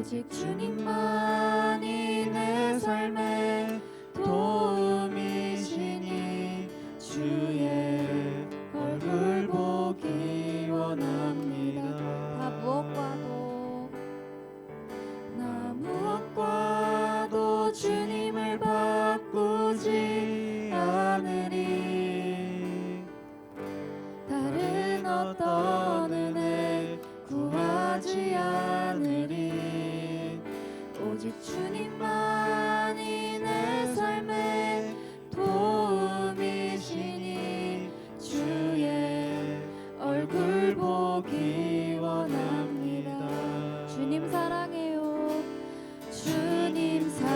오직 주님만이 내 삶의 도움이시니 주의 얼굴 보기 원합니다. 나 무엇과도 주님을 바꾸지 않으리. 다른 어떤 은혜 구하지 않으리. 오직 주님만이 내 삶의 도움이시니 주의 얼굴 보기 원합니다. 주님 사랑해요. 주님 사랑해요.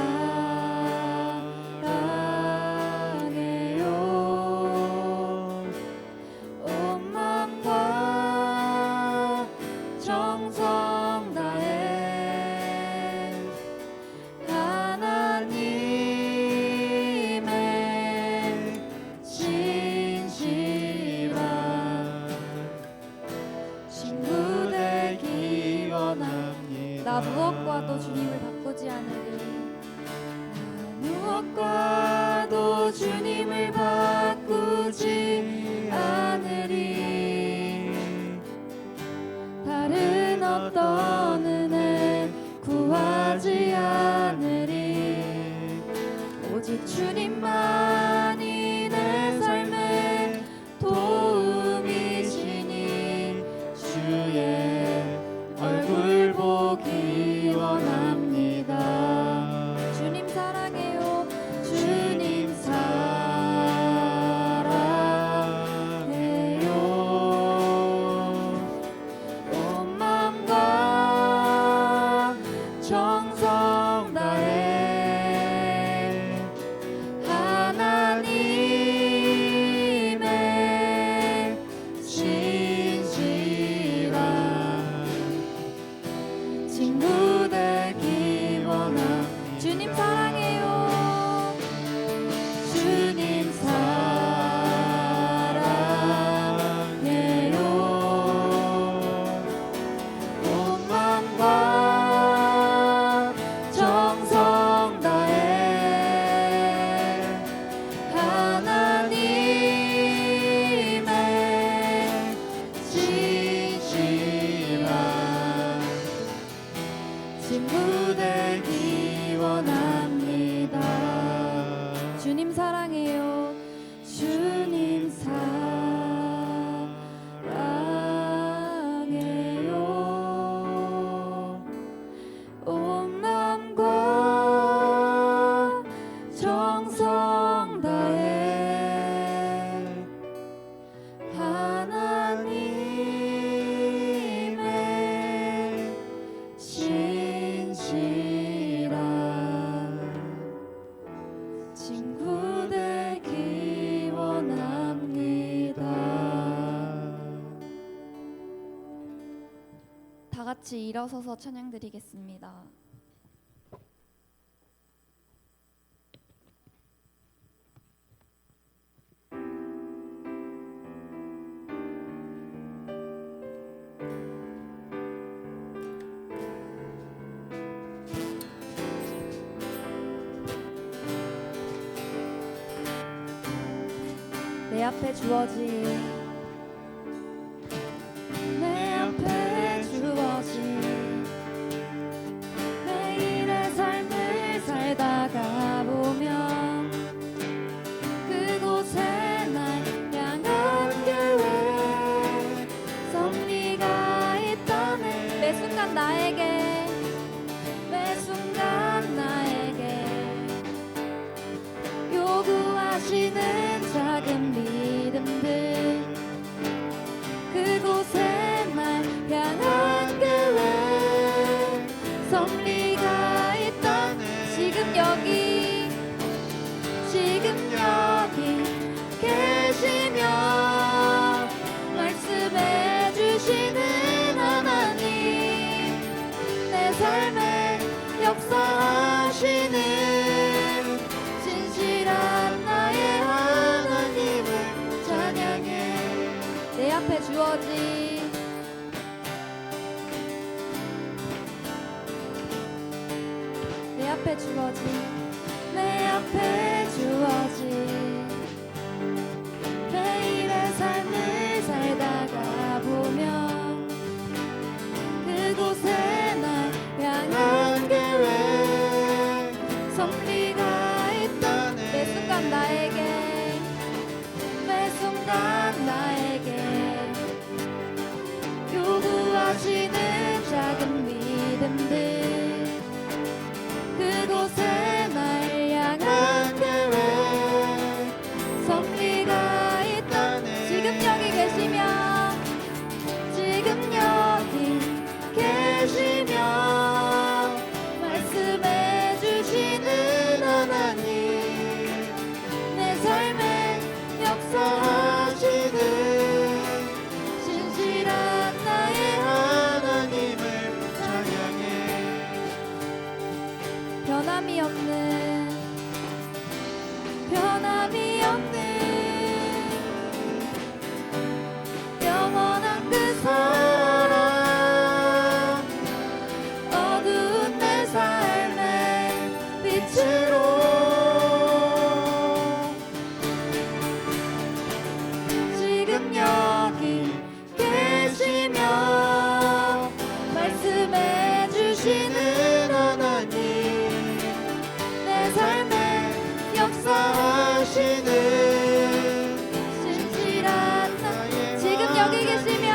온 마음과 정성 다해 하나님의 진실한 친구 되기 원합니다. 나 무엇과도 주님을 바꾸지 않으리. 나 무엇과도 주님을 바꾸지 않으리. 다른 어떤 은혜 구하지 않으리. 오직 주님만이 내 삶의 도움이시니 주의 얼굴 보기 원합니다. 주님 사랑해요. 주님 사랑해요. 온 마음과 정성 다해 하나님의 진실한 친구 되기 원합니다. 주님 사랑해요. 주님 사랑해요. 온 마음과 정성 다해 하나님의 진실한 친구 되기 원합니다. 주님 사랑해요. 주님 사랑해요. 온 마음과 정성 다해 하나님의 진실한 친구 되기 원합니다. 다 같이 일어서서 찬양 드리겠습니다. 내 앞에 주어진 매일의 삶을 살다가 보면 그곳에 날 향한 계획 섭리가 있다네. 매 순간 나에게 요구하시는 작은 믿음들 그곳에 날 향한 계획 섭리가 있다네. 지금 여기 계시며 말씀해 주시는 하나님 내 삶에 역사하시는 진실한 나의 하나님을 찬양해. 내 앞에 주어진 앞에 주어진 내 앞에 주어진 매일의 삶을 살다가 보면 그곳에 날 향한 계획 섭리가 있다. 매 순간 나에게 매 순간 나에게 요구하시는 작은 믿음들 그곳에 날 향한 계획 섭리가 있다. 지금 여기 계시며 지금 여기 계시며 말씀해 주시는 하나님 내 삶에 역사하시는 신실한 나의 하나님을 찬양해. 변함이 없는 영원한 그 사랑 어두운 내 삶의 빛으로 지금 여기 계시며 말씀해 주시는 하나님 내 삶에 역사하시는 신실한 나의 지금 여기 계시며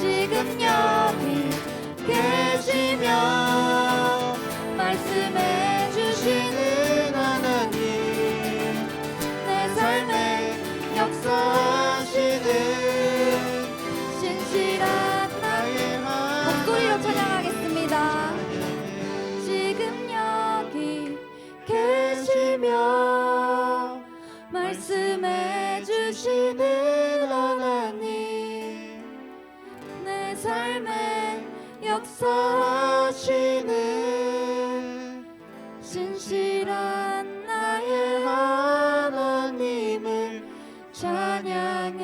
지금 여기 계시며 말씀해 주시는 하나님 내 삶에 역사하시는 신실한 나의 목소리로 찬양하겠습니다. 지금 여기 계시며 말씀해 주시는 하나님 내 삶에 역사하시는 신실한 나의 하나님을 찬양해.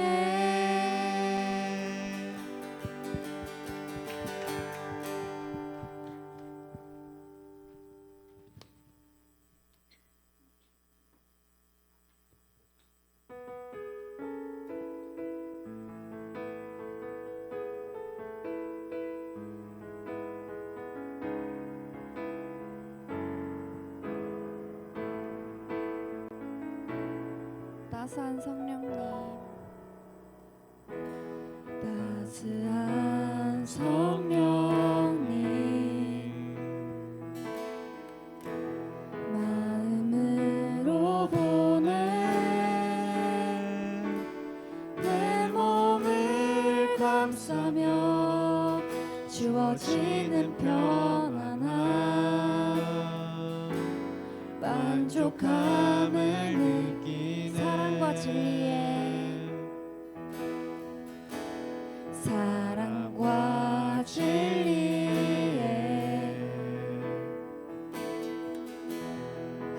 따스한 성령님 따스한 성령님 마음으로 보내 내 몸을 감싸며 주어지는 편안함 만족함을 느끼네. 사랑과 진리에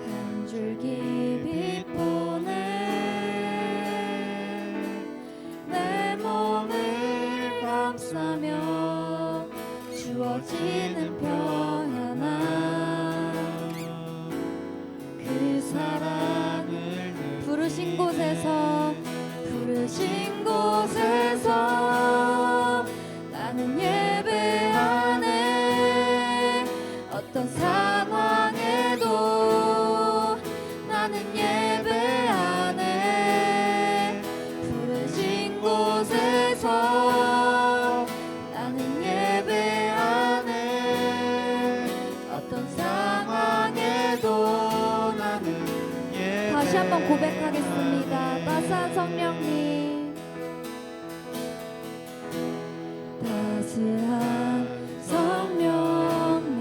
한 줄기 빛 보내 내 몸을 감싸며 주어지는 평안함 그 사랑을 부르신 곳에서 나는 예배하네. 어떤 상황에도 나는 예배하네. 부르신 곳에서 나는 예배하네. 어떤 상황에도 나는 예배하네. 다시 한번 고백하겠습니다. 따스한 성령님 따스한 성령님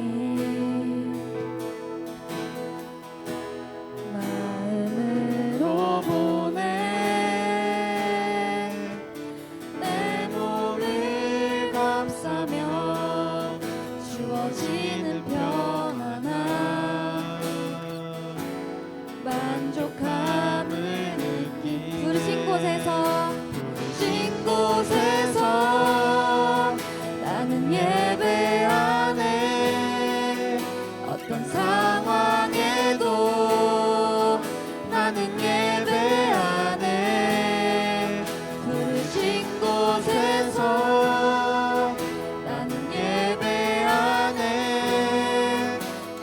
마음으로 보내 내 몸을 감싸며 주어지는 평안함 만족함을 느끼 부르신 곳에서 나는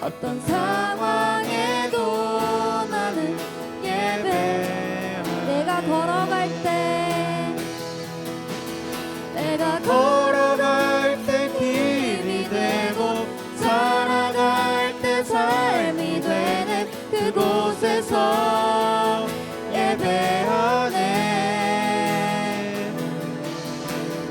어떤 상황에도 나는 예배. 내가 걸어갈 때, 내가 걸어갈 때 길이 되고 살아갈 때 삶이 되는 그곳에서 예배하네.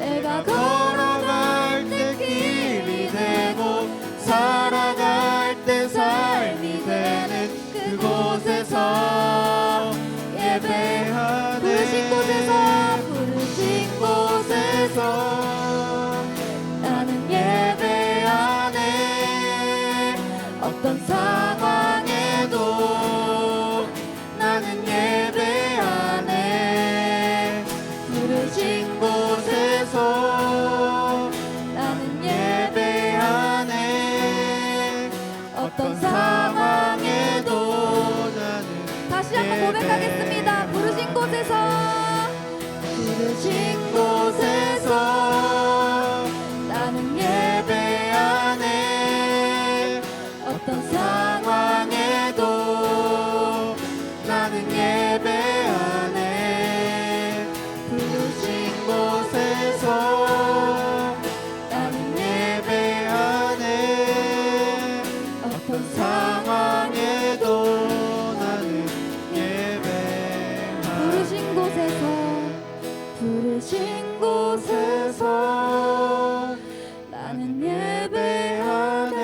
내가 걸어갈 때 길이 되고 살아갈 때 삶이 되는 그곳에서 예배하네. 부르신 곳에서, 부르신 곳에서 나는 예배하네. 어떤 상황에도 나는 예배하네. 부르신 곳에서 나는 예배하네. 어떤 상황에도 나는. 다시 한번 고백하겠습니다. 부르신 곳에서, 부르신 곳에서 나는 예배하네. 어떤 상황에도 나는 예배하네. 부르신 곳에서 나는 예배하네. 어떤 상황에도 나는 예배하네. 부르신 곳에서, 부르신 곳에서 나는 예배하네.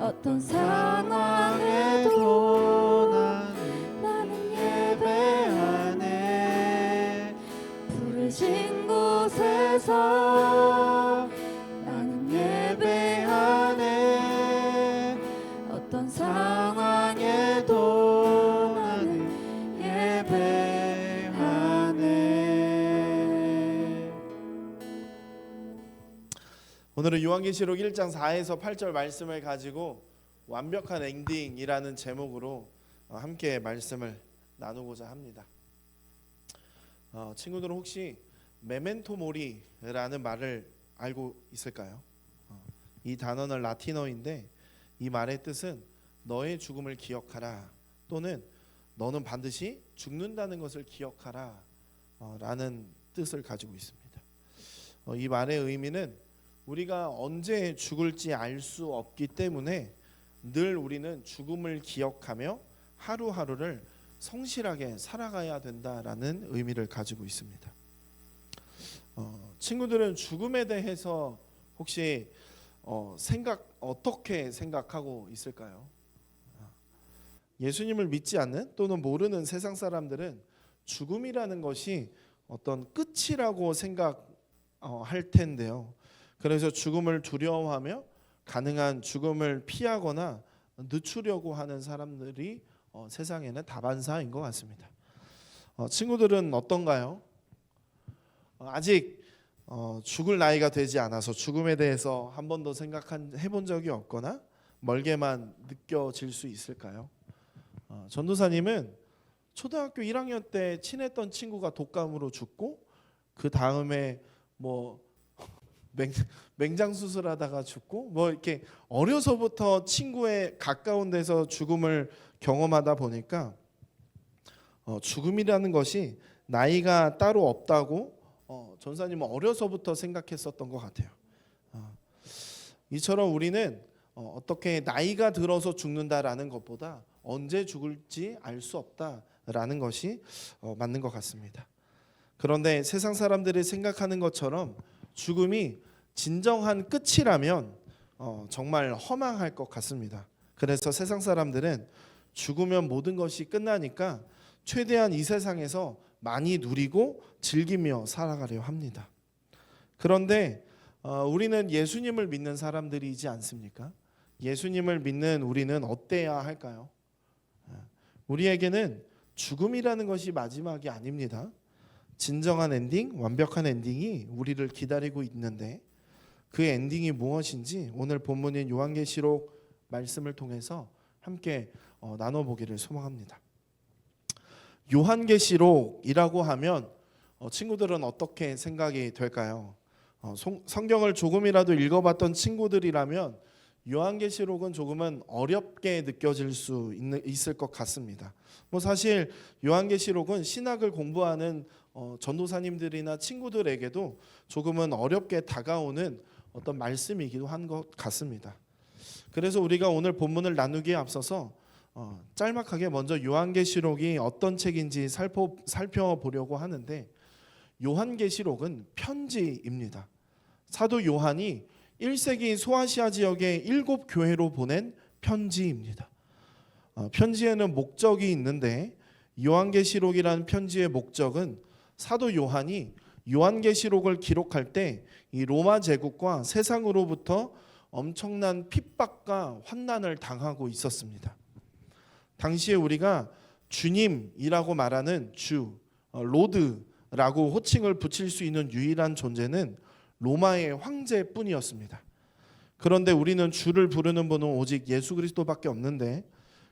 어떤 상황에도 나는 예배하네. 부르신 곳에서 나는 예배하네. 어떤 상황에도 나는 예배하네. 오늘은 요한계시록 1장 4에서 8절 말씀을 가지고 완벽한 엔딩이라는 제목으로 함께 말씀을 나누고자 합니다. 친구들은 혹시 메멘토 모리라는 말을 알고 있을까요? 이 단어는 라틴어인데 이 말의 뜻은 너의 죽음을 기억하라, 또는 너는 반드시 죽는다는 것을 기억하라 라는 뜻을 가지고 있습니다. 이 말의 의미는 우리가 언제 죽을지 알 수 없기 때문에 늘 우리는 죽음을 기억하며 하루하루를 성실하게 살아가야 된다라는 의미를 가지고 있습니다. 친구들은 죽음에 대해서 혹시 어떻게 생각하고 있을까요? 예수님을 믿지 않는 또는 모르는 세상 사람들은 죽음이라는 것이 어떤 끝이라고 생각할 텐데요. 그래서 죽음을 두려워하며 가능한 죽음을 피하거나 늦추려고 하는 사람들이 세상에는 다반사인 것 같습니다. 친구들은 어떤가요? 아직 죽을 나이가 되지 않아서 죽음에 대해서 한 번도 해본 적이 없거나 멀게만 느껴질 수 있을까요? 전도사님은 초등학교 1학년 때 친했던 친구가 독감으로 죽고 그 다음에 뭐 맹장 수술하다가 죽고 뭐 이렇게 어려서부터 친구의 가까운 데서 죽음을 경험하다 보니까 죽음이라는 것이 나이가 따로 없다고 전사님은 어려서부터 생각했었던 것 같아요. 이처럼 우리는 어떻게 나이가 들어서 죽는다라는 것보다 언제 죽을지 알 수 없다라는 것이 맞는 것 같습니다. 그런데 세상 사람들이 생각하는 것처럼 죽음이 진정한 끝이라면 정말 허망할 것 같습니다. 그래서 세상 사람들은 죽으면 모든 것이 끝나니까 최대한 이 세상에서 많이 누리고 즐기며 살아가려 합니다. 그런데 우리는 예수님을 믿는 사람들이지 않습니까? 예수님을 믿는 우리는 어때야 할까요? 우리에게는 죽음이라는 것이 마지막이 아닙니다. 진정한 엔딩, 완벽한 엔딩이 우리를 기다리고 있는데 그 엔딩이 무엇인지 오늘 본문인 요한계시록 말씀을 통해서 함께 나눠보기를 소망합니다. 요한계시록이라고 하면 친구들은 어떻게 생각이 될까요? 성경을 조금이라도 읽어봤던 친구들이라면 요한계시록은 조금은 어렵게 느껴질 수 있을 것 같습니다. 뭐 사실 요한계시록은 신학을 공부하는 전도사님들이나 친구들에게도 조금은 어렵게 다가오는 어떤 말씀이기도 한 것 같습니다. 그래서 우리가 오늘 본문을 나누기에 앞서서 짤막하게 먼저 요한계시록이 어떤 책인지 살펴보려고 하는데, 요한계시록은 편지입니다. 사도 요한이 1세기 소아시아 지역의 7교회로 보낸 편지입니다. 편지에는 목적이 있는데, 요한계시록이라는 편지의 목적은 사도 요한이 요한계시록을 기록할 때 이 로마 제국과 세상으로부터 엄청난 핍박과 환난을 당하고 있었습니다. 당시에 우리가 주님이라고 말하는 주, 로드라고 호칭을 붙일 수 있는 유일한 존재는 로마의 황제뿐이었습니다. 그런데 우리는 주를 부르는 분은 오직 예수 그리스도밖에 없는데,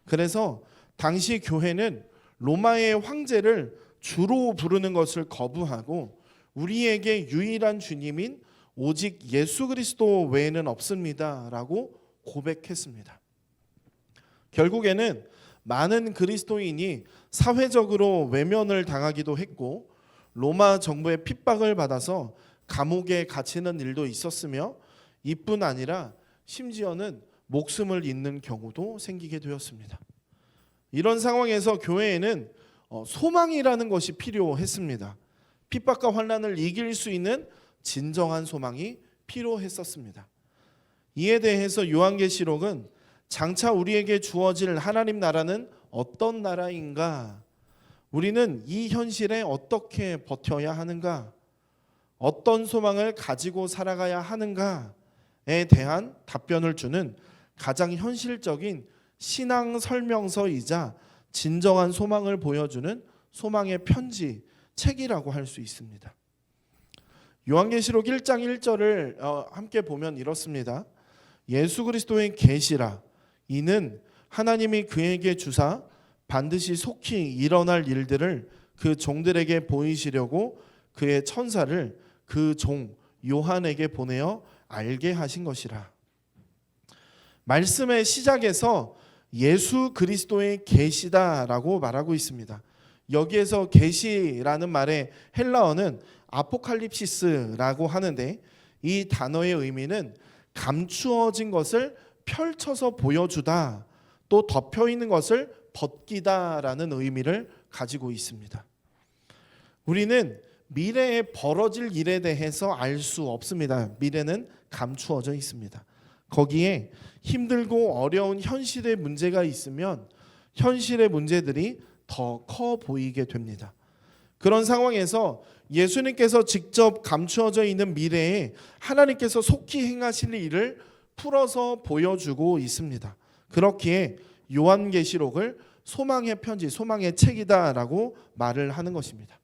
그래서 당시 교회는 로마의 황제를 주로 부르는 것을 거부하고 우리에게 유일한 주님인 오직 예수 그리스도 외에는 없습니다라고 고백했습니다. 결국에는 많은 그리스도인이 사회적으로 외면을 당하기도 했고, 로마 정부의 핍박을 받아서 감옥에 갇히는 일도 있었으며, 이뿐 아니라 심지어는 목숨을 잃는 경우도 생기게 되었습니다. 이런 상황에서 교회에는 소망이라는 것이 필요했습니다. 핍박과 환난을 이길 수 있는 진정한 소망이 필요했었습니다. 이에 대해서 요한계시록은 장차 우리에게 주어질 하나님 나라는 어떤 나라인가? 우리는 이 현실에 어떻게 버텨야 하는가? 어떤 소망을 가지고 살아가야 하는가에 대한 답변을 주는 가장 현실적인 신앙 설명서이자 진정한 소망을 보여주는 소망의 편지, 책이라고 할 수 있습니다. 요한계시록 1장 1절을 함께 보면 이렇습니다. 예수 그리스도의 계시라. 이는 하나님이 그에게 주사 반드시 속히 일어날 일들을 그 종들에게 보이시려고 그의 천사를 그 종 요한에게 보내어 알게 하신 것이라. 말씀의 시작에서 예수 그리스도의 계시다라고 말하고 있습니다. 여기에서 계시라는 말의 헬라어는 아포칼립시스라고 하는데, 이 단어의 의미는 감추어진 것을 펼쳐서 보여주다, 또 덮여 있는 것을 벗기다라는 의미를 가지고 있습니다. 우리는 미래에 벌어질 일에 대해서 알 수 없습니다. 미래는 감추어져 있습니다. 거기에 힘들고 어려운 현실의 문제가 있으면 현실의 문제들이 더 커 보이게 됩니다. 그런 상황에서 예수님께서 직접 감추어져 있는 미래에 하나님께서 속히 행하실 일을 풀어서 보여주고 있습니다. 그렇기에 요한계시록을 소망의 편지, 소망의 책이다라고 말을 하는 것입니다.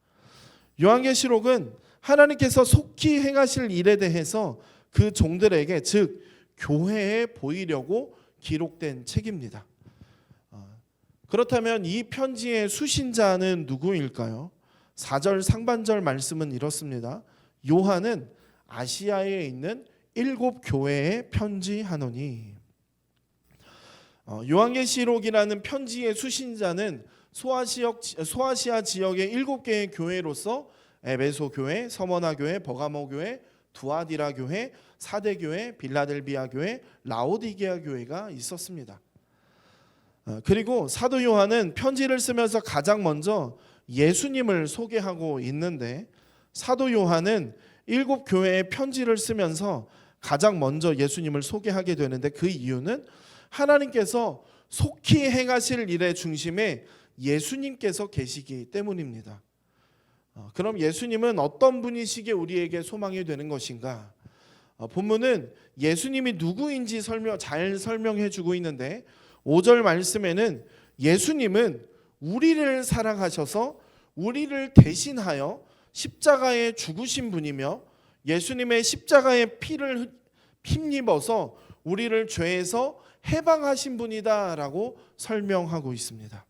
요한계시록은 하나님께서 속히 행하실 일에 대해서 그 종들에게, 즉 교회에 보이려고 기록된 책입니다. 그렇다면 이 편지의 수신자는 누구일까요? 4절 상반절 말씀은 이렇습니다. 요한은 아시아에 있는 7교회에 편지하노니. 요한계시록이라는 편지의 수신자는 소아시아 지역의 7개의 교회로서 에베소 교회, 서머나 교회, 버가모 교회, 두아디라 교회, 사대 교회, 빌라델비아 교회, 라오디게아 교회가 있었습니다. 그리고 사도 요한은 편지를 쓰면서 가장 먼저 예수님을 소개하고 있는데, 사도 요한은 7교회에 편지를 쓰면서 가장 먼저 예수님을 소개하게 되는데, 그 이유는 하나님께서 속히 행하실 일의 중심에 예수님께서 계시기 때문입니다. 그럼 예수님은 어떤 분이시기에 우리에게 소망이 되는 것인가? 본문은 예수님이 누구인지 잘 설명해 주고 있는데, 5절 말씀에는 예수님은 우리를 사랑하셔서 우리를 대신하여 십자가에 죽으신 분이며, 예수님의 십자가의 피를 힘입어서 우리를 죄에서 해방하신 분이다라고 설명하고 있습니다.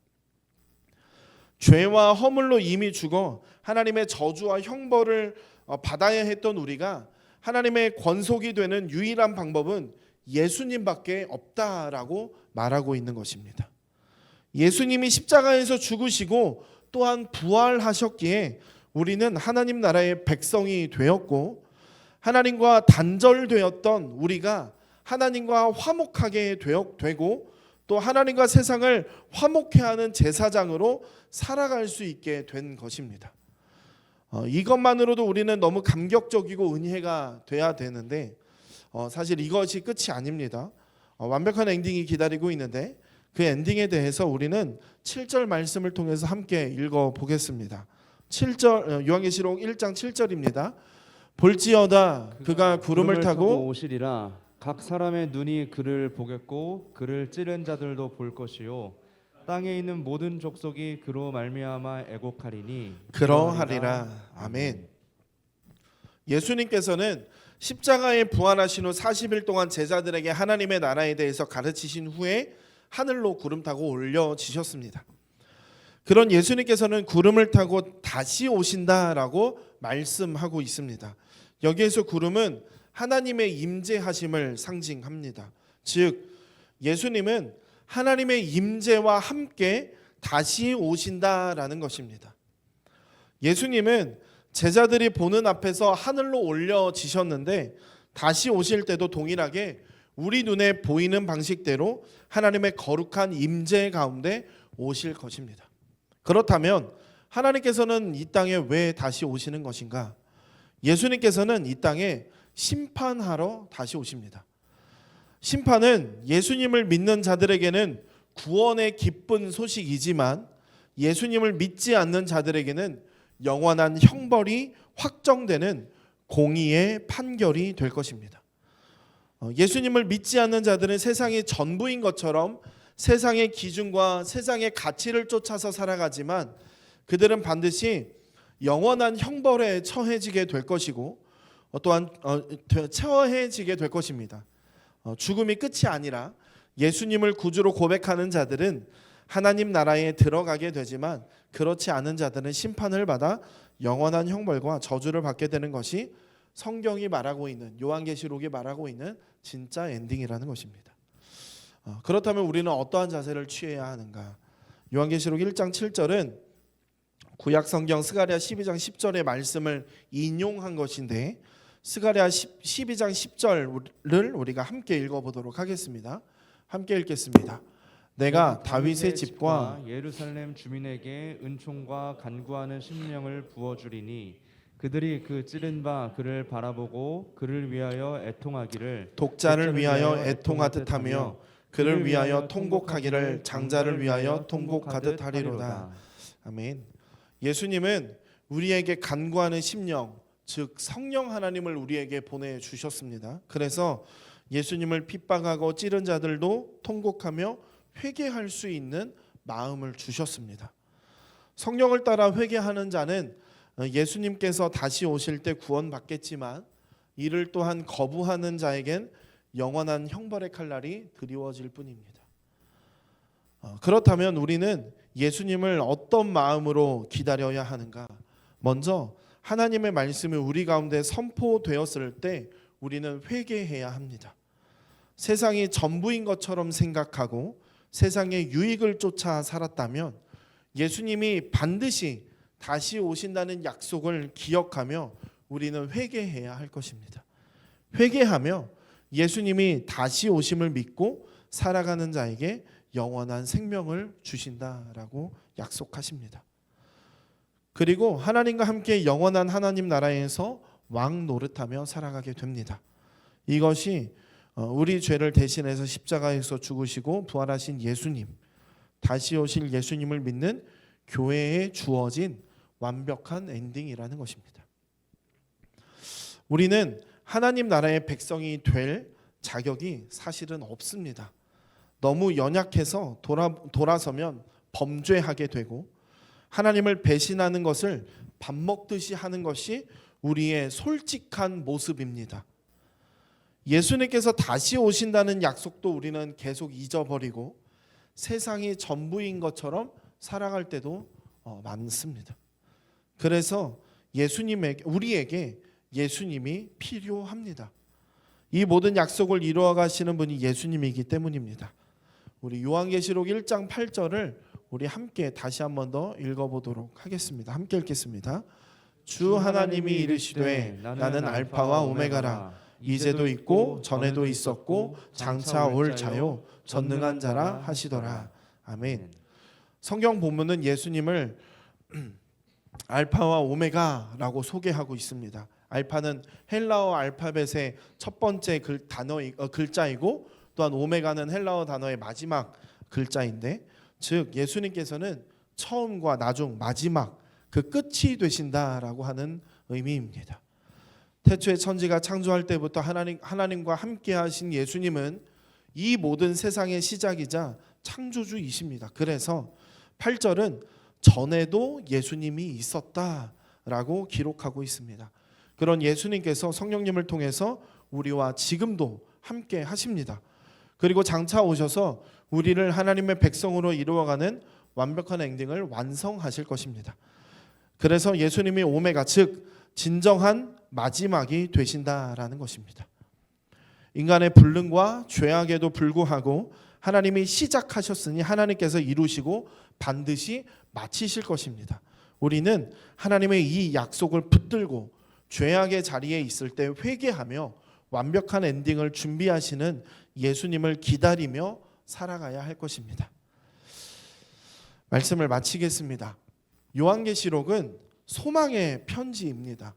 죄와 허물로 이미 죽어 하나님의 저주와 형벌을 받아야 했던 우리가 하나님의 권속이 되는 유일한 방법은 예수님밖에 없다라고 말하고 있는 것입니다. 예수님이 십자가에서 죽으시고 또한 부활하셨기에 우리는 하나님 나라의 백성이 되었고, 하나님과 단절되었던 우리가 하나님과 화목하게 되고, 또 하나님과 세상을 화목해 하는 제사장으로 살아갈 수 있게 된 것입니다. 이것만으로도 우리는 너무 감격적이고 은혜가 돼야 되는데, 사실 이것이 끝이 아닙니다. 완벽한 엔딩이 기다리고 있는데, 그 엔딩에 대해서 우리는 7절 말씀을 통해서 함께 읽어보겠습니다. 7절, 요한계시록 1장 7절입니다. 볼지어다 그가 구름을 타고 오시리라. 각 사람의 눈이 그를 보겠고 그를 찌른 자들도 볼 것이요 땅에 있는 모든 족속이 그로 말미암아 애곡하리니 그러하리라. 아멘. 예수님께서는 십자가에 부활하신 후 40일 동안 제자들에게 하나님의 나라에 대해서 가르치신 후에 하늘로 구름 타고 올려지셨습니다. 그런 예수님께서는 구름을 타고 다시 오신다라고 말씀하고 있습니다. 여기에서 구름은 하나님의 임재하심을 상징합니다. 즉 예수님은 하나님의 임재와 함께 다시 오신다라는 것입니다. 예수님은 제자들이 보는 앞에서 하늘로 올려지셨는데 다시 오실 때도 동일하게 우리 눈에 보이는 방식대로 하나님의 거룩한 임재 가운데 오실 것입니다. 그렇다면 하나님께서는 이 땅에 왜 다시 오시는 것인가? 예수님께서는 이 땅에 심판하러 다시 오십니다. 심판은 예수님을 믿는 자들에게는 구원의 기쁜 소식이지만 예수님을 믿지 않는 자들에게는 영원한 형벌이 확정되는 공의의 판결이 될 것입니다. 예수님을 믿지 않는 자들은 세상이 전부인 것처럼 세상의 기준과 세상의 가치를 쫓아서 살아가지만 그들은 반드시 영원한 형벌에 처해지게 될 것이고 또한 처해지게 될 것입니다. 죽음이 끝이 아니라 예수님을 구주로 고백하는 자들은 하나님 나라에 들어가게 되지만 그렇지 않은 자들은 심판을 받아 영원한 형벌과 저주를 받게 되는 것이 성경이 말하고 있는, 요한계시록이 말하고 있는 진짜 엔딩이라는 것입니다. 그렇다면 우리는 어떠한 자세를 취해야 하는가? 요한계시록 1장 7절은 구약 성경 스가랴 12장 10절의 말씀을 인용한 것인데 스가랴 12장 10절을 우리가 함께 읽어보도록 하겠습니다. 함께 읽겠습니다. 내가 다윗의 집과 예루살렘 주민에게 은총과 간구하는 심령을 부어주리니 그들이 그 찌른 바 그를 바라보고 그를 위하여 애통하기를 독자를 위하여 애통하듯 하며 그를 위하여 통곡하기를 장자를 위하여 통곡하듯 하리로다. 아멘. 예수님은 우리에게 간구하는 심령, 즉 성령 하나님을 우리에게 보내주셨습니다. 그래서 예수님을 핍박하고 찌른 자들도 통곡하며 회개할 수 있는 마음을 주셨습니다. 성령을 따라 회개하는 자는 예수님께서 다시 오실 때 구원받겠지만 이를 또한 거부하는 자에겐 영원한 형벌의 칼날이 드리워질 뿐입니다. 그렇다면 우리는 예수님을 어떤 마음으로 기다려야 하는가? 먼저 하나님의 말씀이 우리 가운데 선포되었을 때 우리는 회개해야 합니다. 세상이 전부인 것처럼 생각하고 세상의 유익을 쫓아 살았다면 예수님이 반드시 다시 오신다는 약속을 기억하며 우리는 회개해야 할 것입니다. 회개하며 예수님이 다시 오심을 믿고 살아가는 자에게 영원한 생명을 주신다라고 약속하십니다. 그리고 하나님과 함께 영원한 하나님 나라에서 왕 노릇하며 살아가게 됩니다. 이것이 우리 죄를 대신해서 십자가에서 죽으시고 부활하신 예수님, 다시 오실 예수님을 믿는 교회에 주어진 완벽한 엔딩이라는 것입니다. 우리는 하나님 나라의 백성이 될 자격이 사실은 없습니다. 너무 연약해서 돌아서면 범죄하게 되고 하나님을 배신하는 것을 밥 먹듯이 하는 것이 우리의 솔직한 모습입니다. 예수님께서 다시 오신다는 약속도 우리는 계속 잊어버리고 세상이 전부인 것처럼 살아갈 때도 많습니다. 그래서 우리에게 예수님이 필요합니다. 이 모든 약속을 이루어 가시는 분이 예수님이기 때문입니다. 우리 요한계시록 1장 8절을 우리 함께 다시 한 번 더 읽어보도록 하겠습니다. 함께 읽겠습니다. 주 하나님이 이르시되 나는 알파와 오메가라. 이제도 있고 전에도 있었고 장차 올 자요 전능한 자라 하시더라. 아멘. 성경 본문은 예수님을 알파와 오메가라고 소개하고 있습니다. 알파는 헬라어 알파벳의 첫 번째 글자이고 또한 오메가는 헬라어 단어의 마지막 글자인데, 즉 예수님께서는 처음과 나중 마지막 그 끝이 되신다라고 하는 의미입니다. 태초에 천지가 창조할 때부터 하나님과 함께 하신 예수님은 이 모든 세상의 시작이자 창조주이십니다. 그래서 8절은 전에도 예수님이 있었다라고 기록하고 있습니다. 그런 예수님께서 성령님을 통해서 우리와 지금도 함께 하십니다. 그리고 장차 오셔서 우리를 하나님의 백성으로 이루어가는 완벽한 엔딩을 완성하실 것입니다. 그래서 예수님이 오메가, 즉 진정한 마지막이 되신다라는 것입니다. 인간의 불능과 죄악에도 불구하고 하나님이 시작하셨으니 하나님께서 이루시고 반드시 마치실 것입니다. 우리는 하나님의 이 약속을 붙들고 죄악의 자리에 있을 때 회개하며 완벽한 엔딩을 준비하시는 예수님을 기다리며 살아가야 할 것입니다. 말씀을 마치겠습니다. 요한계시록은 소망의 편지입니다.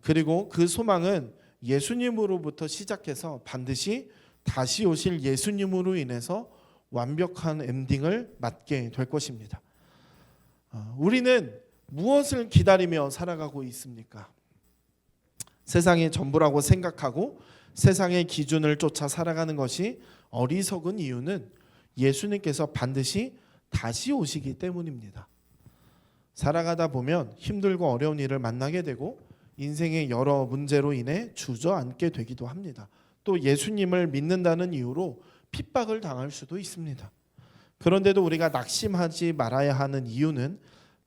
그리고 그 소망은 예수님으로부터 시작해서 반드시 다시 오실 예수님으로 인해서 완벽한 엔딩을 맞게 될 것입니다. 우리는 무엇을 기다리며 살아가고 있습니까? 세상의 전부라고 생각하고 세상의 기준을 쫓아 살아가는 것이 어리석은 이유는 예수님께서 반드시 다시 오시기 때문입니다. 살아가다 보면 힘들고 어려운 일을 만나게 되고 인생의 여러 문제로 인해 주저앉게 되기도 합니다. 또 예수님을 믿는다는 이유로 핍박을 당할 수도 있습니다. 그런데도 우리가 낙심하지 말아야 하는 이유는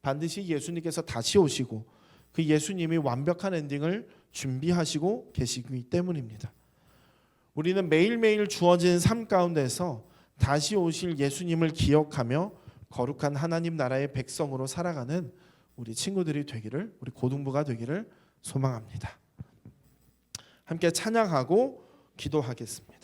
반드시 예수님께서 다시 오시고 그 예수님이 완벽한 엔딩을 준비하시고 계시기 때문입니다. 우리는 매일매일 주어진 삶 가운데서 다시 오실 예수님을 기억하며 거룩한 하나님 나라의 백성으로 살아가는 우리 친구들이 되기를, 우리 고등부가 되기를 소망합니다. 함께 찬양하고 기도하겠습니다.